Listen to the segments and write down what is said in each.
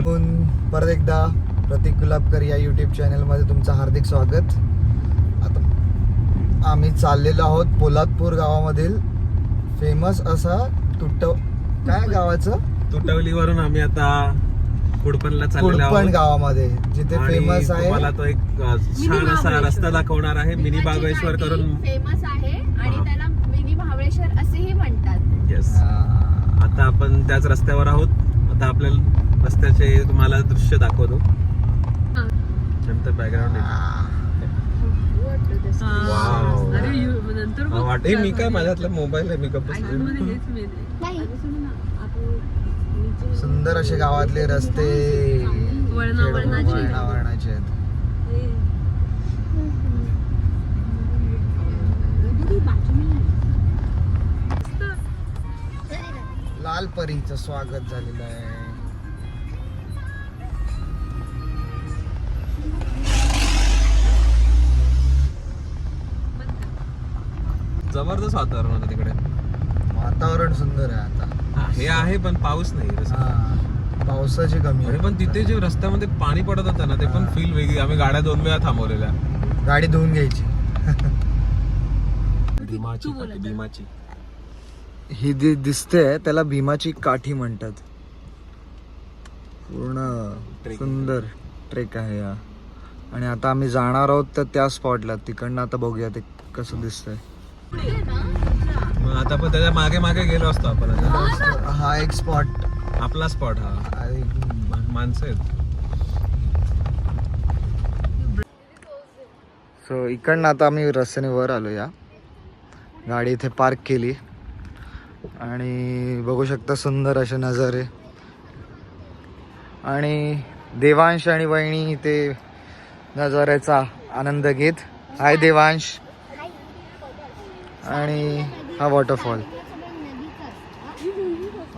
परत एकदा प्रतीक गुलाबकर या यूट्यूब चॅनलमध्ये तुमचं हार्दिक स्वागत. आता आम्ही चाललेलो आहोत पोलादपूर गावामधील फेमस असा काय गावाचं तुटवलीवरून आम्ही आता कुडपणला चाललेलो आहोत. कुडपण गावामध्ये जिथे फेमस आहे. मला तो एक छान असा रस्ता दाखवणार आहे. मिनी बागेश्वर करून फेमस आहे आणि त्याला मिनी महाबळेश्वर असेही म्हणतात. येस. आता आपण त्याच रस्त्यावर आहोत. आता आपल्याला रस्त्याचे तुम्हाला दृश्य दाखवतो. नंतर बॅकग्राऊंड वाटे मी काय माझ्यातला मोबाईल आहे. मी गप्प सुंदर असे गावातले रस्ते वळणाचे आहेत. लाल परीचं स्वागत झालेलं आहे. जबरदस्त वातावरण होतं तिकडे. वातावरण सुंदर आहे आता. हे आहे पण पाऊस नाही. पावसाची कमी आहे. पण तिथे जे रस्त्यामध्ये पाणी पडत होतं ना ते पण फील वेगळी. आम्ही गाड्या 2 वेळा थांबवलेल्या. गाडी धुवून घ्यायची. भीमाची ही दिसते त्याला भीमाची काठी म्हणतात. पूर्ण सुंदर ट्रेक आहे हा. आणि आता आम्ही जाणार आहोत तर त्या स्पॉटला. तिकडनं आता बघूया ते कसं दिसतंय. मग आता पण त्याच्या मागे मागे गेलो असतो आपण. हा एक स्पॉट आपला स्पॉट हा. माणसं आहेत. सो इकडनं आता आम्ही रस्त्याने वर आलो. या गाडी इथे पार्क केली आणि बघू शकता सुंदर असे नजारे. आणि देवांश आणि वहिनी इथे नजाऱ्याचा आनंद घेत. हाय देवांश. आणि हा वॉटरफॉल.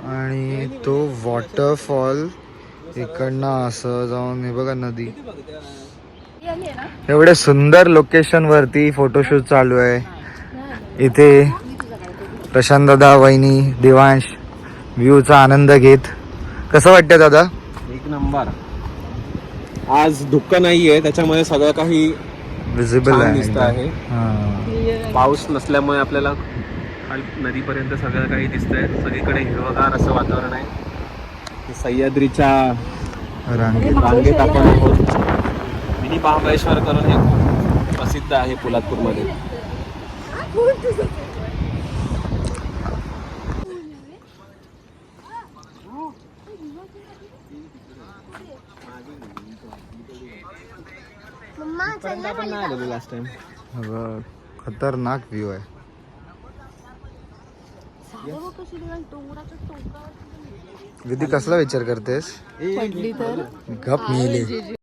आणि तो वॉटरफॉल इकडनं असं जाऊन हे बघा नदी. एवढे सुंदर लोकेशन वरती फोटोशूट चालू आहे. इथे प्रशांत दादा, वहिनी, देवांश व्ह्यूचा आनंद घेत. कसं वाटतं दादा? एक नंबर. आज धुक्क नाहीये त्याच्यामुळे सगळं काही विजिबल दिसत आहे. पाऊस नसल्यामुळे आपल्याला नदीपर्यंत सगळं काही दिसतंय. सगळीकडे हिरवगार असं वातावरण आहे. सह्याद्रीच्या रांगेत आपण आहोत. मिनी महाबळेश्वर करून हे खूप प्रसिद्ध आहे पोलादपूरमध्ये. आपण नाही आलेलो लास्ट टाइम. खतरनाक व्ह्यू आहे. विधी कसला विचार करतेस? गप मिळाली.